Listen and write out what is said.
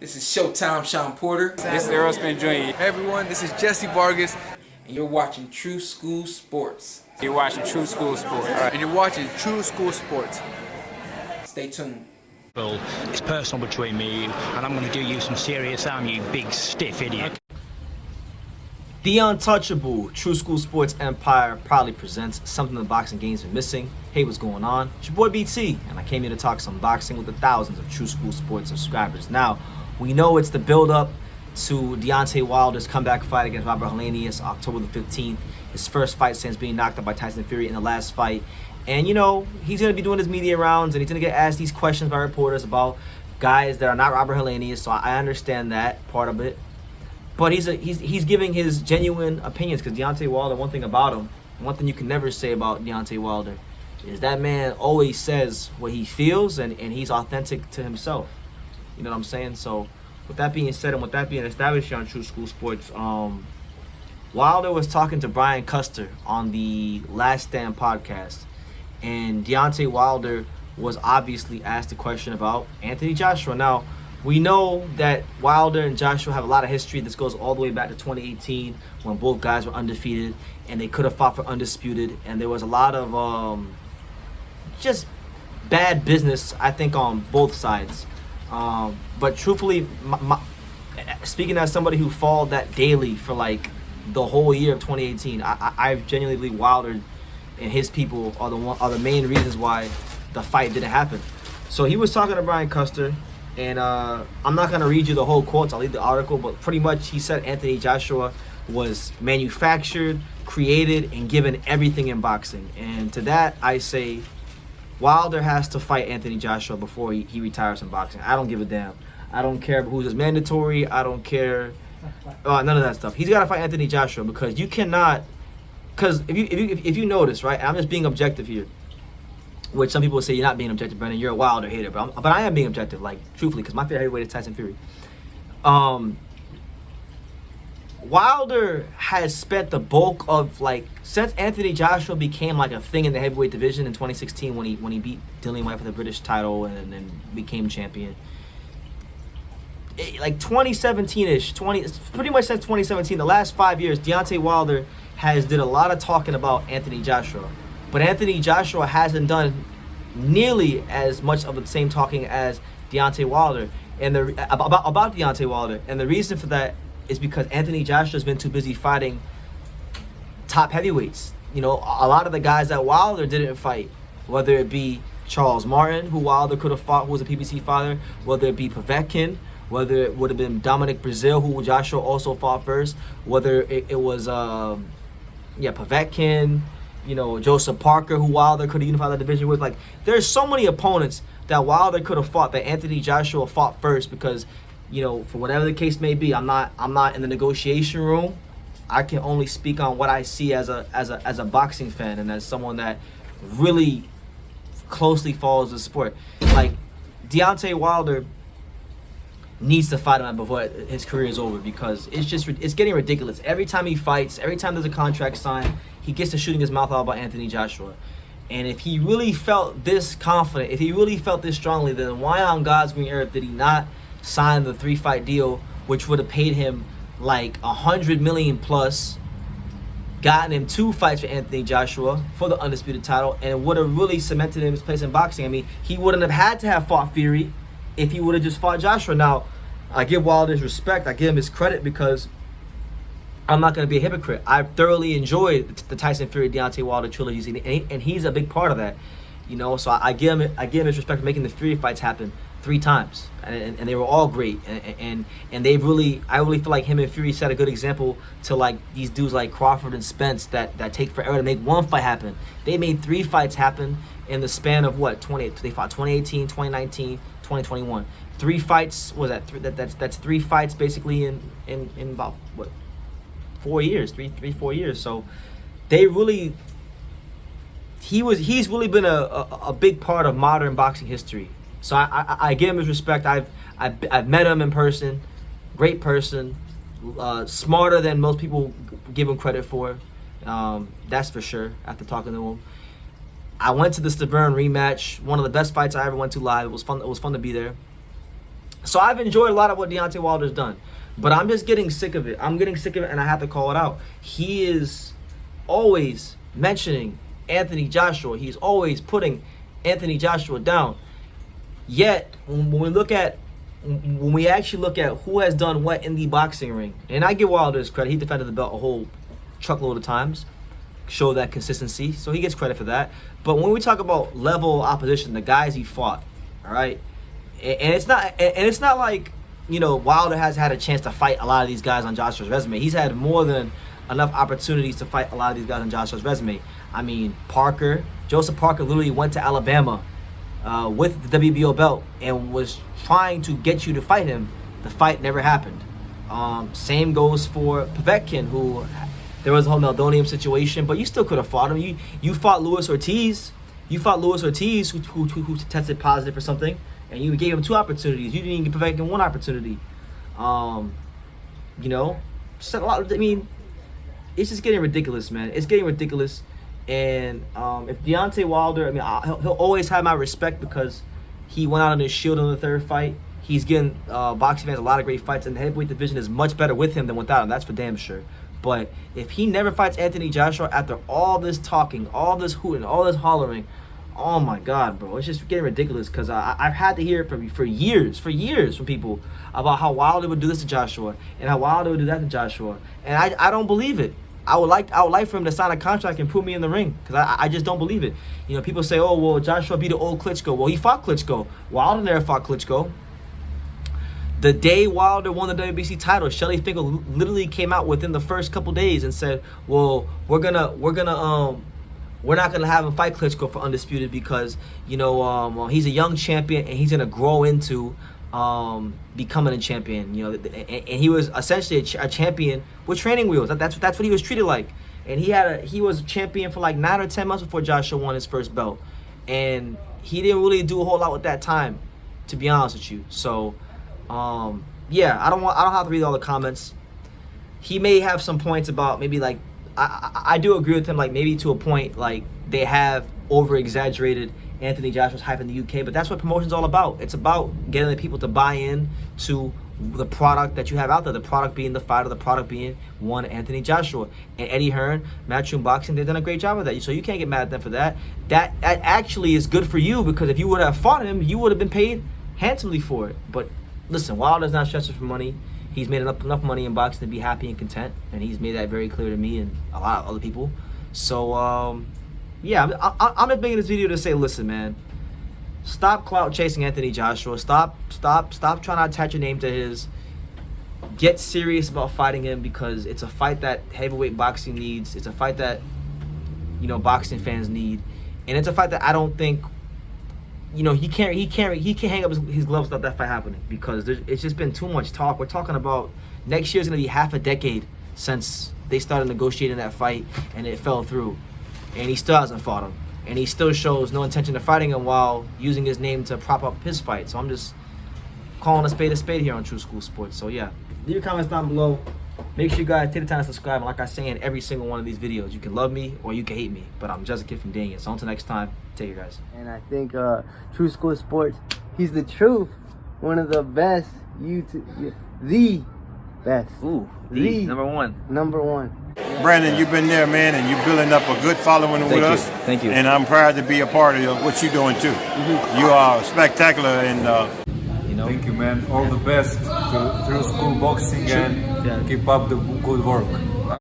This is Showtime Sean Porter. This is Errol Spin Jr. Hey everyone, this is Jesse Vargas. And you're watching True School Sports. You're watching True School Sports. And you're watching True School Sports. Stay tuned. It's personal between me and you, and I'm going to do you some serious harm, you big stiff idiot. The Untouchable True School Sports Empire proudly presents something the boxing game's been missing. Hey, what's going on? It's your boy BT, and I came here to talk some boxing with the thousands of True School Sports subscribers. Now, we know it's the build-up to Deontay Wilder's comeback fight against Robert Helenius, October the 15th. His first fight since being knocked out by Tyson Fury in the last fight. And, you know, he's going to be doing his media rounds, and he's going to get asked these questions by reporters about guys that are not Robert Helenius, so I understand that part of it. But he's giving his genuine opinions, because Deontay Wilder, one thing about him, one thing you can never say about Deontay Wilder, is that man always says what he feels, and he's authentic to himself. You know what I'm saying? So, with that being said, and with that being established here on True School Sports, Wilder was talking to Brian Custer on the Last Stand podcast, and Deontay Wilder was obviously asked a question about Anthony Joshua. Now, we know that Wilder and Joshua have a lot of history. This goes all the way back to 2018 when both guys were undefeated and they could have fought for undisputed. And there was a lot of just bad business, I think, on both sides. But truthfully, speaking as somebody who followed that daily for like the whole year of 2018, I genuinely believe Wilder and his people are the main reasons why the fight didn't happen. So he was talking to Brian Custer. And I'm not going to read you the whole quotes. I'll leave the article. But pretty much he said Anthony Joshua was manufactured, created, and given everything in boxing. And to that, I say Wilder has to fight Anthony Joshua before he retires from boxing. I don't give a damn. I don't care who's his mandatory. I don't care. None of that stuff. He's got to fight Anthony Joshua because you cannot. Because if you notice, right, and I'm just being objective here, which some people say you're not being objective, Brendan. You're a Wilder hater, but I am being objective, like truthfully, because my favorite heavyweight is Tyson Fury. Wilder has spent the bulk of since Anthony Joshua became like a thing in the heavyweight division in 2016 when he beat Dillian Whyte for the British title and then became champion. 2017-ish, pretty much since 2017, the last 5 years, Deontay Wilder has did a lot of talking about Anthony Joshua. But Anthony Joshua hasn't done nearly as much of the same talking as Deontay Wilder and about Deontay Wilder. And the reason for that is because Anthony Joshua's been too busy fighting top heavyweights. You know, a lot of the guys that Wilder didn't fight, whether it be Charles Martin, who Wilder could have fought, who was a PBC fighter, whether it be Povetkin, whether it would have been Dominic Brazil, who Joshua also fought first, whether it was Povetkin, you know, Joseph Parker, who Wilder could have unified the division with. Like, there's so many opponents that Wilder could have fought that Anthony Joshua fought first because, you know, for whatever the case may be, I'm not in the negotiation room. I can only speak on what I see as a boxing fan and as someone that really closely follows the sport. Like, Deontay Wilder needs to fight him before his career is over because it's getting ridiculous. Every time he fights, every time there's a contract signed, he gets to shooting his mouth out about Anthony Joshua. And if he really felt this confident, if he really felt this strongly, then why on God's green earth did he not sign the 3-fight deal, which would have paid him like $100 million plus, gotten him 2 fights for Anthony Joshua for the undisputed title, and would have really cemented him his place in boxing? I mean, he wouldn't have had to have fought Fury if he would have just fought Joshua. Now, I give Wilder his respect. I give him his credit because I'm not going to be a hypocrite. I thoroughly enjoyed the Tyson Fury Deontay Wilder trilogies, and he's a big part of that. You know, so I give him his respect for making the Fury fights happen 3 times, and they were all great. And I really feel like him and Fury set a good example to like these dudes like Crawford and Spence that take forever to make one fight happen. They made 3 fights happen in the span of what? They fought 2018, 2019, 2021. 3 fights. Was that? That's 3 fights basically in about what? 4 years, 4 years. So they really, he's really been a big part of modern boxing history. So I give him his respect. I've met him in person, great person, smarter than most people give him credit for. That's for sure. After talking to him, I went to the Stavern rematch, one of the best fights I ever went to live. It was fun. It was fun to be there. So I've enjoyed a lot of what Deontay Wilder's done. But I'm just getting sick of it. I'm getting sick of it, and I have to call it out. He is always mentioning Anthony Joshua. He's always putting Anthony Joshua down. Yet, when we actually look at who has done what in the boxing ring, and I give Wilder his credit. He defended the belt a whole truckload of times, showed that consistency, so he gets credit for that. But when we talk about level opposition, the guys he fought, all right, and it's not like, you know, Wilder has had a chance to fight a lot of these guys on Joshua's resume. He's had more than enough opportunities to fight a lot of these guys on Joshua's resume. I mean, Joseph Parker literally went to Alabama with the WBO belt and was trying to get you to fight him. The fight never happened. Same goes for Povetkin, who there was a whole Meldonium situation, but you still could have fought him. You fought Luis Ortiz. You fought Luis Ortiz, who tested positive for something, and you gave him 2 opportunities. You didn't even give Povetkin 1 opportunity. You know, just a lot. I mean, it's just getting ridiculous, man. It's getting ridiculous. And if Deontay Wilder, I mean, he'll always have my respect because he went out on his shield in the 3rd fight. He's getting boxing fans a lot of great fights, and the heavyweight division is much better with him than without him. That's for damn sure. But if he never fights Anthony Joshua after all this talking, all this hooting, all this hollering, oh my God, bro, it's just getting ridiculous. Because I've had to hear it for years from people about how Wilder would do this to Joshua and how Wilder would do that to Joshua, and I don't believe it. I would like for him to sign a contract and put me in the ring, because I just don't believe it. You know, people say, oh, well, Joshua beat the old Klitschko. Well, he fought Klitschko. Wilder never fought Klitschko. The day Wilder won the WBC title, Shelly Finkel literally came out within the first couple days and said, well, we're not gonna have him fight Klitschko for undisputed because, you know, he's a young champion and he's gonna grow into becoming a champion. You know, and he was essentially a champion with training wheels. That's what he was treated like. And he was a champion for like 9 or 10 months before Joshua won his first belt, and he didn't really do a whole lot with that time, to be honest with you. So yeah, I don't have to read all the comments. He may have some points about maybe like I do agree with him, like maybe to a point, like they have over exaggerated Anthony Joshua's hype in the UK, but that's what promotion's all about. It's about getting the people to buy in to the product that you have out there, the product being the fighter, the product being one Anthony Joshua. And Eddie Hearn, Matchroom Boxing, they've done a great job of that. So you can't get mad at them for that. That actually is good for you, because if you would have fought him, you would have been paid handsomely for it. But listen, Wilder's not stressing for money. He's made enough money in boxing to be happy and content, and he's made that very clear to me and a lot of other people. So yeah, I'm just making this video to say, listen, man, stop clout chasing Anthony Joshua. Stop trying to attach your name to his. Get serious about fighting him, because it's a fight that heavyweight boxing needs. It's a fight that, you know, boxing fans need, and it's a fight that I don't think, you know, he can't hang up his gloves without that fight happening, because it's just been too much talk. We're talking about next year's gonna be half a decade since they started negotiating that fight, and it fell through. And he still hasn't fought him. And he still shows no intention of fighting him while using his name to prop up his fight. So I'm just calling a spade here on True School Sports. So yeah, leave your comments down below. Make sure you guys take the time to subscribe. And like I say in every single one of these videos, you can love me or you can hate me, but I'm just a kid from Daniel. So until next time, take care, guys. And I think True School Sports, he's the truth. One of the best YouTube, the best. Ooh, the number one. Number one. Brandon, you've been there, man, and you're building up a good following with us. Thank you. And I'm proud to be a part of what you're doing too. You are spectacular, and You know, Thank you, man. All the best to True School Boxing, and keep up the good work.